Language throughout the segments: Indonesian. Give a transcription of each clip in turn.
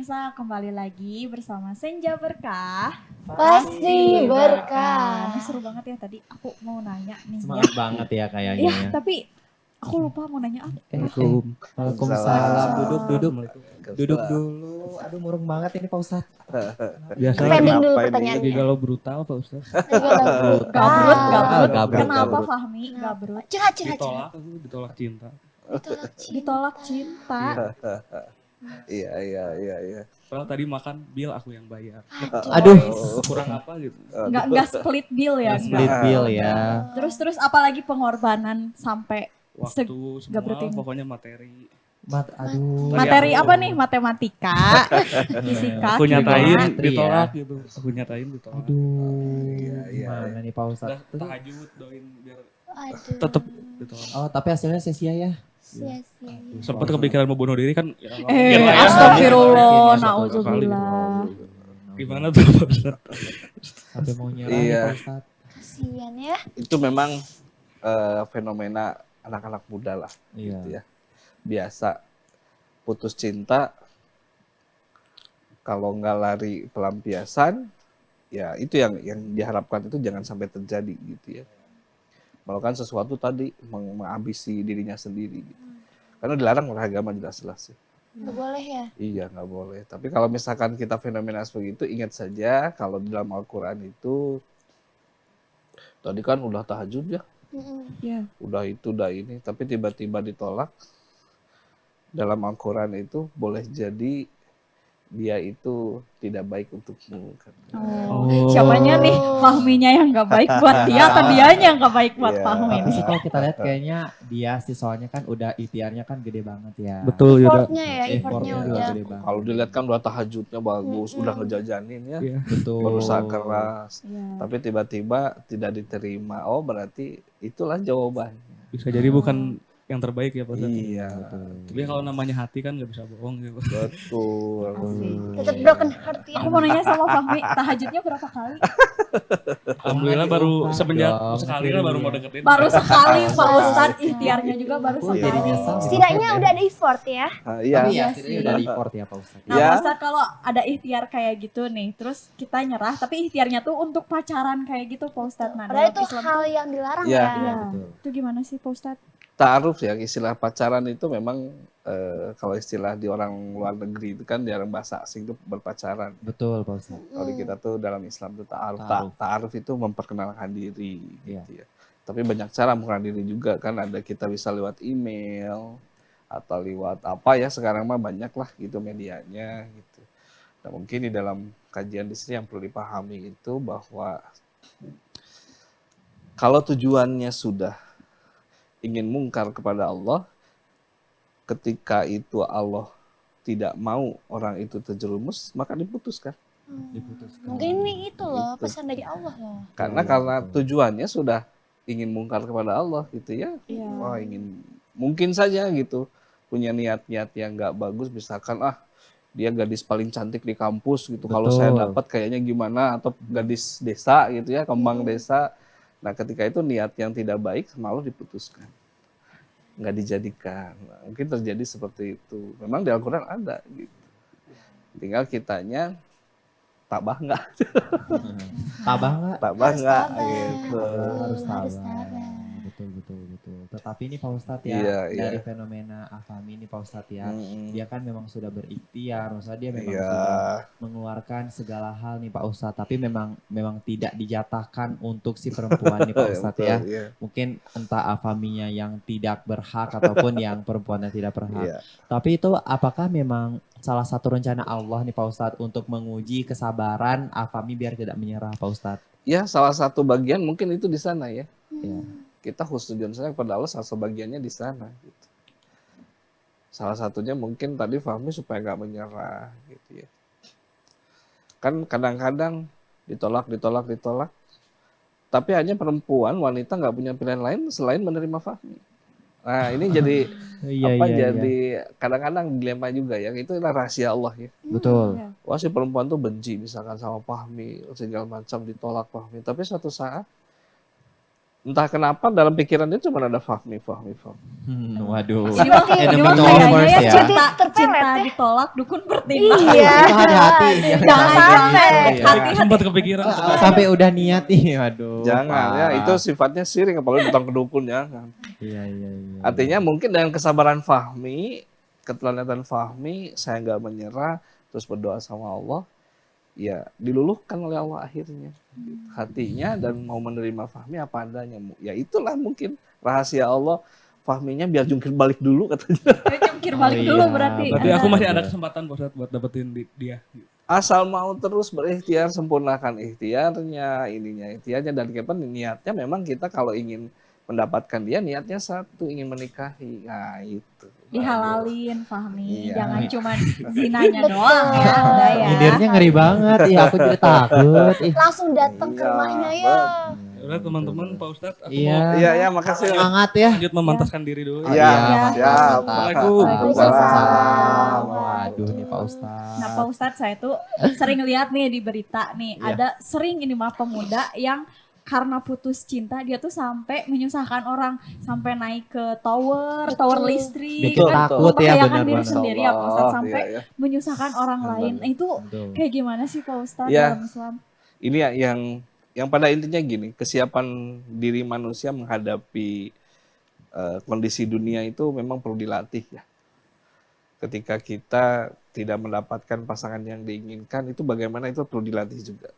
pemirsa, kembali lagi bersama Senja Berkah. Pasti berkah. Nah, seru banget ya tadi. Aku mau nanya nih. Semangat banget ya kayaknya Iya, ya. tapi aku lupa mau nanya apa. Waalaikumsalam. Duduk. Assalamualaikum. Duduk dulu. Aduh murung banget ini Pak Ustadz. Biasa Pending dulu kenapa ini? pertanyaannya. Lagi galau brutal Pak Ustaz. Gabrut. Kenapa Gabrut. Fahmi gabrut? Curhat. Ditolak cinta. Ditolak cinta. Iya. Kalau tadi makan bil aku yang bayar. Aduh. Kurang apa gitu. Enggak split bill ya. Split enggak. bill ya. Terus apalagi pengorbanan sampai Waktu semua gabrutin. pokoknya materi. Aduh. materi aku- apa nih? Matematika, fisika, Aku nyatain Geometri ya. ditolak gitu. Aku nyatain ditolak. Aduh. Iya. Gimana nih Pak Udah Ustadz? tahajud doain biar Aduh. tetep ditolak. Oh tapi hasilnya sia-sia ya. Sia-sia. Sempat kepikiran mau bunuh diri kan. Ya, astagfirullah, Mungkin ya. naudzubillah. Gimana tuh Pak Ustaz? Sampai mau nyerah Iya. nih Pak Ustadz. Kasian ya. Itu memang fenomena anak-anak muda lah Iya. gitu ya. Biasa putus cinta kalau nggak lari pelampiasan ya itu yang diharapkan itu jangan sampai terjadi gitu ya. Melakukan sesuatu tadi mengambisi dirinya sendiri gitu. Karena dilarang oleh agama jelas-jelas ya. Nggak boleh ya. Iya nggak boleh. Tapi kalau misalkan kita fenomena seperti itu ingat saja kalau di dalam Al-Quran itu tadi kan udah tahajud ya. Ya. Udah itu udah ini tapi tiba-tiba ditolak dalam Al-Quran itu boleh jadi dia itu tidak baik untukmu Oh. Siapanya nih Fahminya yang gak baik buat dia atau dianya yang gak baik buat Iya. Fahmi Tapi nih? sih kalau kita lihat kayaknya dia sih soalnya kan udah ikhtiarnya kan gede banget ya. Betul Yuda. Effortnya ya, effortnya Effortnya udah. juga gede banget. kalau dilihat kan udah tahajudnya bagus udah ngejajanin ya Iya. Betul. berusaha keras Iya. tapi tiba-tiba tidak diterima oh berarti itulah jawabannya Bisa jadi bukan yang terbaik ya Pak Ustaz. iya Tapi kalau namanya hati kan nggak bisa bohong gitu. betul Tetap broken heart ya. Aku mau nanya sama Fahmi, tahajudnya berapa kali? Alhamdulillah baru semenjak dong, sekali lah baru mau deketin. Baru sekali Pak Ustadz, ikhtiarnya juga baru sekali. Jadinya sama. Setidaknya udah ada effort ya. Nah, iya Tapi ya Iya setidaknya sih. udah di effort ya Pak Ustadz. Nah Ya. Pak Ustadz kalau ada ikhtiar kayak gitu nih, terus kita nyerah, tapi ikhtiarnya tuh untuk pacaran kayak gitu Pak Ustadz. Nah, Padahal dalam itu Islam hal tuh- yang dilarang Iya. ya. Iya, Betul. itu gimana sih Pak Ustadz? ta'aruf ya istilah pacaran itu memang kalau istilah di orang luar negeri itu kan di dalam bahasa asing itu berpacaran. Betul Pak Ustadz. Kalau di kita tuh dalam Islam itu ta'aruf. Ta'aruf. Ta'aruf itu memperkenalkan diri Iya. gitu ya. Tapi banyak cara memperkenalkan diri juga kan ada kita bisa lewat email atau lewat apa ya sekarang mah banyak lah gitu medianya gitu. Nah mungkin di dalam kajian di sini yang perlu dipahami itu bahwa kalau tujuannya sudah ingin mungkar kepada Allah, ketika itu Allah tidak mau orang itu terjerumus, maka diputuskan. Diputuskan. Mungkin ini itu loh Gitu. pesan dari Allah loh. Karena tujuannya sudah ingin mungkar kepada Allah gitu ya. Iya. Wah ingin mungkin saja gitu punya niat-niat yang nggak bagus, misalkan dia gadis paling cantik di kampus gitu. Kalau Betul. saya dapat kayaknya gimana atau gadis desa gitu ya, kembang desa. Nah ketika itu niat yang tidak baik malah diputuskan, nggak dijadikan. Nah, mungkin terjadi seperti itu. Memang di Al-Quran ada gitu. Tinggal kitanya tabah nggak, Tabah nggak? tabah nggak sabar. gitu. Harus Harus sabar. sabar. Betul. Tetapi ini Pak Ustadz ya Iya, dari iya. fenomena Afami ini Pak Ustadz ya. Mm-mm. Dia kan memang sudah berikhtiar, maksudnya dia memang Iya. sudah mengeluarkan segala hal nih Pak Ustadz. Tapi memang tidak dijatahkan untuk si perempuan nih Pak Ustadz Betul, ya. iya. Mungkin entah Afaminya yang tidak berhak ataupun yang perempuannya tidak berhak. Iya. Tapi itu apakah memang salah satu rencana Allah nih Pak Ustadz untuk menguji kesabaran Afami biar tidak menyerah Pak Ustadz? Ya, salah satu bagian mungkin itu di sana ya. Ya. Kita husnudzon saja kepada Allah, salah satu bagiannya di sana. Gitu. Salah satunya mungkin tadi Fahmi supaya nggak menyerah, gitu ya. Kan kadang-kadang ditolak, tapi hanya perempuan, wanita nggak punya pilihan lain selain menerima Fahmi. Nah ini jadi jadi kadang-kadang dilema juga ya. Itu adalah rahasia Allah ya. Betul. Iya. Wah si perempuan tuh benci misalkan sama Fahmi, segala macam ditolak Fahmi. Tapi suatu saat Entah kenapa dalam pikirannya cuma ada Fahmi. Waduh. Ini mah Enemy kayaknya to ya lovers ya. cinta, Terpelet cinta ya. ditolak, dukun bertindak. Iya. Itu hati-hati. Jangan sampai. Iya. Hati-hati. Sempat kepikiran. Sampai udah niat nih, waduh. Jangan ya, Pak. itu sifatnya syirik apalagi datang ke dukun jangan. Iya. Artinya mungkin dengan kesabaran Fahmi, keteladanan Fahmi, saya nggak menyerah, terus berdoa sama Allah, ya diluluhkan oleh Allah akhirnya hatinya dan mau menerima Fahmi apa adanya. Ya itulah mungkin rahasia Allah. Fahminya biar jungkir balik dulu katanya. Jungkir balik Oh, dulu iya. berarti. Berarti aku masih ada Bener. kesempatan Pak Ustadz buat dapetin dia. Asal mau terus berikhtiar, sempurnakan ikhtiarnya dan kapan niatnya memang kita kalau ingin mendapatkan dia niatnya satu, ingin menikahi. Nah, itu. Dihalalin Fahmi, Iya. jangan cuma zinanya Betul. doang ya, udah ya. Nyindirnya ngeri banget. Iya, aku jadi takut. Ih. Langsung datang ke Iya, rumahnya ya. Udah teman-teman Pak Ustadz, aku Iya. mau Iya, makasih. Semangat ya. lanjut memantaskan diri dulu. Iya, Iya. siap. Waalaikumsalam. Waduh nih Pak Ustadz. Nah Pak Ustadz, saya tuh sering lihat nih di berita nih, Iya. ada sering ini mah pemuda yang karena putus cinta dia tuh sampai menyusahkan orang, sampai naik ke tower listrik, Bikin kan takut ya, membahayakan diri benar-benar. sendiri ya Pak Ustadz, sampai Iya, iya. menyusahkan orang lain. Nah, itu Betul. kayak gimana sih Pak Ustadz Iya. dalam Islam? Ini ya yang pada intinya gini, kesiapan diri manusia menghadapi kondisi dunia itu memang perlu dilatih ya. Ketika kita tidak mendapatkan pasangan yang diinginkan, itu bagaimana itu perlu dilatih juga.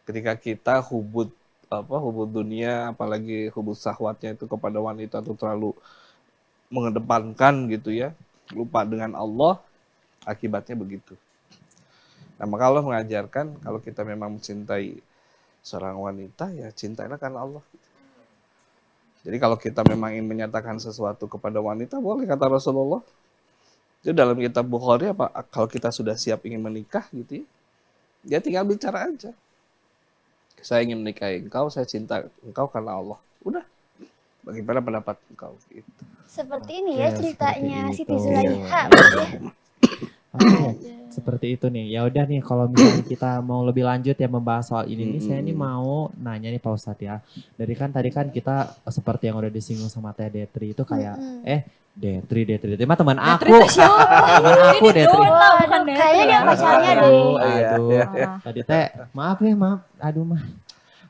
Ketika kita hubud dunia, apalagi hubud syahwatnya itu kepada wanita itu terlalu mengedepankan gitu ya, lupa dengan Allah, akibatnya begitu. Nah, maka Allah mengajarkan kalau kita memang mencintai seorang wanita, ya cintailah karena Allah. Jadi kalau kita memang ingin menyatakan sesuatu kepada wanita, boleh, kata Rasulullah. Itu dalam kitab Bukhari, kalau kita sudah siap ingin menikah gitu ya, dia tinggal bicara aja. Saya ingin menikahi engkau, saya cinta engkau karena Allah. Udah, bagaimana pendapat engkau gitu. Seperti ini ya Oke, ceritanya seperti Siti itu. Zulaiha. Oke, seperti itu nih. Ya udah nih, kalau misalnya kita mau lebih lanjut ya membahas soal ini nih, saya nih mau nanya nih Pak Ustadz ya. Dari kan tadi kan kita seperti yang udah disinggung sama Teh Detri itu kayak Detri mah teman aku. Teman aku Detri. Dona, bukan Waduh, kayaknya dia Detri. pacarnya Aduh, deh. aduh. Iya. Tadi Teh, maaf. Aduh mah.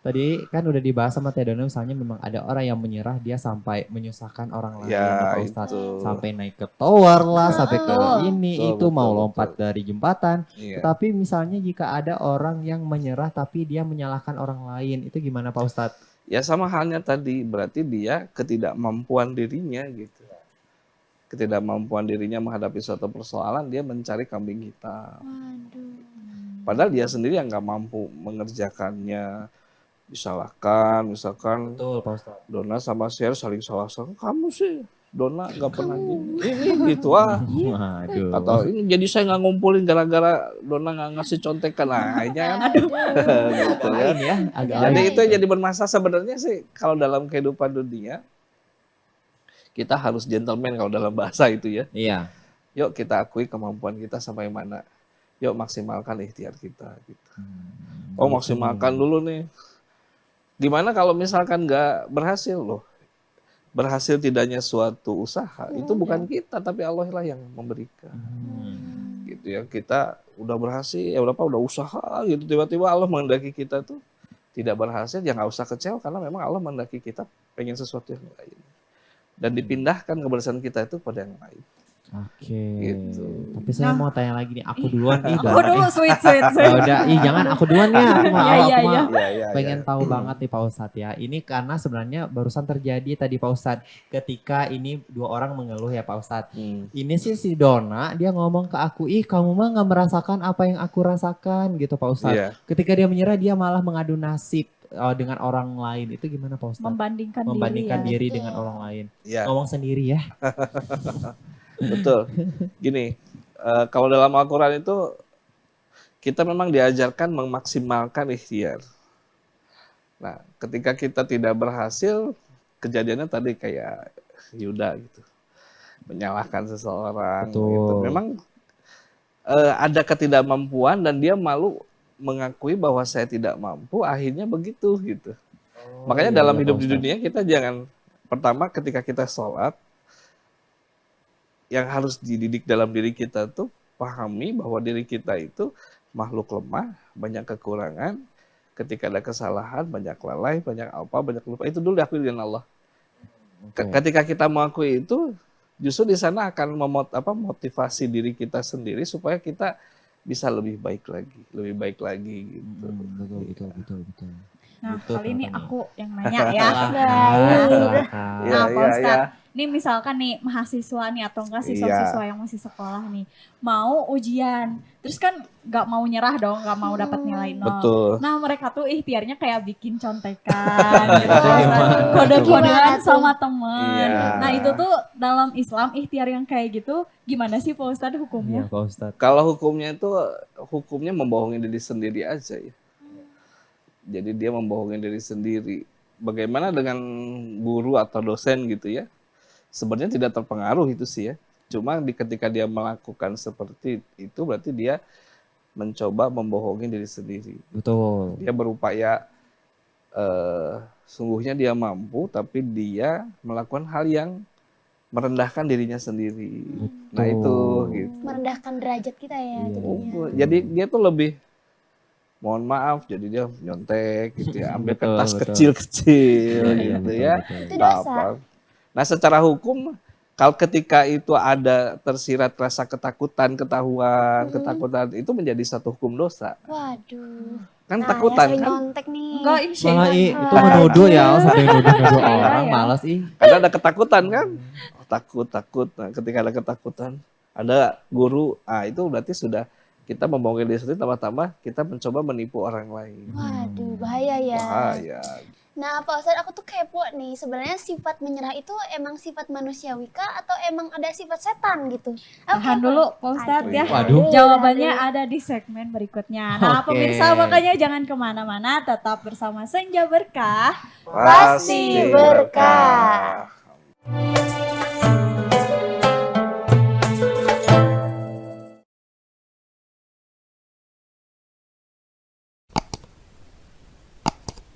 Tadi kan udah dibahas sama Teh Dona, misalnya memang ada orang yang menyerah, dia sampai menyusahkan orang lain Ya, Pak Ustadz. itu. Sampai naik ke tower lah, sampai ke ini, Betul, itu mau betul, lompat betul. dari jembatan. Iya. Tetapi misalnya jika ada orang yang menyerah tapi dia menyalahkan orang lain, itu gimana Pak Ustadz? Ya sama halnya tadi, berarti dia ketidakmampuan dirinya gitu. Ketidakmampuan dirinya menghadapi suatu persoalan, dia mencari kambing hitam. Padahal dia sendiri yang nggak mampu mengerjakannya. Disalahkan, misalkan Betul Pak Ustadz. Dona sama Sher saling salah-salah. Kamu sih, Dona nggak pernah gini. Ini gitu ah. Waduh. Atau ini jadi saya nggak ngumpulin gara-gara Dona nggak ngasih contekan. Nah, akhirnya kan. Gitu ya. Lain ya, agak Jadi lain. itu yang jadi bermasalah sebenarnya sih kalau dalam kehidupan dunia kita harus gentleman kalau dalam bahasa itu ya. Iya. Yuk kita akui kemampuan kita sampai mana. Yuk maksimalkan ikhtiar kita gitu. Oh maksimalkan dulu nih. Gimana kalau misalkan nggak berhasil loh? Berhasil tidaknya suatu usaha itu bukan kita tapi Allah lah yang memberikan. Gitu ya, kita udah berhasil ya udah usaha gitu, tiba-tiba Allah menghendaki kita tuh tidak berhasil, ya nggak usah kecewa karena memang Allah menghendaki kita pengen sesuatu yang lain dan dipindahkan keberhasilan kita itu pada yang lain. Oke. Gitu. Tapi saya mau tanya lagi nih, aku duluan nih. Aku dulu sweet. Ya udah, jangan aku duluan ya. Aku mah, Iya, aku iya, mah Ya, pengen tahu banget nih Pak Ustadz ya. Ini karena sebenarnya barusan terjadi tadi Pak Ustadz, ketika ini dua orang mengeluh ya Pak Ustadz. Ini sih si Dona, dia ngomong ke aku, ih kamu mah nggak merasakan apa yang aku rasakan gitu Pak Ustadz. Iya. Ketika dia menyerah, dia malah mengadu nasib dengan orang lain. Itu gimana Pak Ustadz? Membandingkan diri ya. dengan orang lain. Ya, Ngomong sendiri ya. betul. Gini, kalau dalam Al-Quran itu kita memang diajarkan memaksimalkan ikhtiar. Nah, ketika kita tidak berhasil, kejadiannya tadi kayak Yuda gitu, menyalahkan seseorang. Betul. Gitu. Memang ada ketidakmampuan dan dia malu mengakui bahwa saya tidak mampu. Akhirnya begitu gitu. Makanya iya, dalam iya, hidup Pak di Ustadz. dunia kita jangan, pertama ketika kita sholat, yang harus dididik dalam diri kita tuh pahami bahwa diri kita itu makhluk lemah, banyak kekurangan. Ketika ada kesalahan, banyak lalai, banyak apa, banyak lupa. Itu dulu diakui dengan Allah. Oke. Ketika kita mengakui itu, justru di sana akan motivasi diri kita sendiri supaya kita bisa lebih baik lagi gitu. Betul. Nah, Gitu, kali ini Kak Fani. aku yang nanya ya. Baik. Silakan. Iya, Nah, Pak iya, Ustadz, iya. nih misalkan nih mahasiswa nih atau enggak Iya. siswa-siswa yang masih sekolah nih, mau ujian, terus kan nggak mau nyerah dong, nggak mau dapat nilai nol. Betul. Nah, mereka tuh ikhtiarnya kayak bikin contekan, gitu, Itu Pak Ustadz. gimana? Kode-kodean Gimana tuh? sama temen. Iya. Nah, itu tuh dalam Islam ikhtiar yang kayak gitu, gimana sih Pak Ustadz Iya, hukumnya? Pak Ustadz. Kalau hukumnya membohongi diri sendiri aja ya. Jadi dia membohongi diri sendiri. Bagaimana dengan guru atau dosen gitu ya? Sebenarnya tidak terpengaruh itu sih ya. Cuma ketika dia melakukan seperti itu berarti dia mencoba membohongi diri sendiri. Betul. Dia berupaya sungguhnya dia mampu tapi dia melakukan hal yang merendahkan dirinya sendiri. Nah itu gitu. Merendahkan derajat kita ya Iya. jadinya. Jadi dia tuh lebih mohon maaf jadi dia nyontek gitu ya, ambil Betul, kertas betul. kecil-kecil Iya, gitu betul, ya. betul. Itu Tak dosa. apa. Nah, secara hukum kalau ketika itu ada tersirat rasa ketakutan, ketakutan itu menjadi satu hukum dosa. Waduh. Kan Nah, takutan yang sering kan? nyontek nih. Enggak, insya Malah Allah. itu menuduh ya, sampai nuduh Iya, orang, ya. malas ih. Karena ada ketakutan kan? Oh, takut. Nah, ketika ada ketakutan, ada guru, itu berarti sudah kita membohongi diri sendiri, tambah-tambah kita mencoba menipu orang lain. Waduh, bahaya ya. Bahaya. Nah, Pak Ustadz, aku tuh kepo nih. Sebenarnya sifat menyerah itu emang sifat manusiawi kah atau emang ada sifat setan gitu? Aku Tahan kepo. dulu Pak Ustadz ya. Waduh. Jawabannya ada di segmen berikutnya. Nah, Oke. pemirsa makanya jangan kemana-mana, tetap bersama Senja Berkah. Pasti berkah.